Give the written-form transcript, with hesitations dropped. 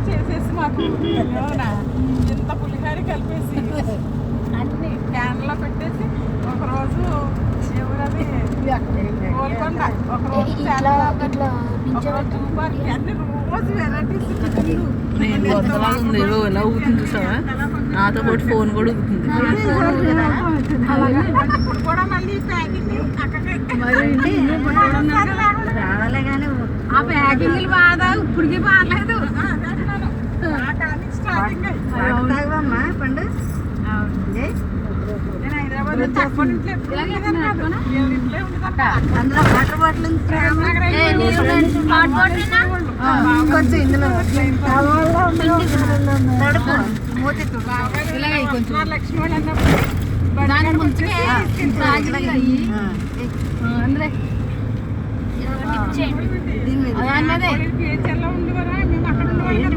చేసేసి మాకు ఇంత పులిహారి కలిపేసి అన్ని క్యాన్లో పెట్టేసి ఒకరోజు ఎవరది గోల్కొండ, ఒకరోజు అన్ని రోజు వెరైటీస్. నేను కొత్తలాగా ఉంది, ఎలా ఊగుతుంది చూసావా? నాతో పాటు ఫోన్ కూడా ఊగుతుంది. ఇప్పుడు కూడా మళ్ళీ ప్యాకింగ్ రావాలే కానీ ఆ ప్యాకింగ్లు బాధ ఇప్పటికీ బాగలేదు. తాగమ్మా పండు. నేను హైదరాబాద్ అందులో వాటర్ బాటిల్ కొంచెం ఇందులో లక్ష్మణ్ అన్నప్పుడు దీని మీద ఉండేవారా మేము అక్కడ ఉండేవాళ్ళం.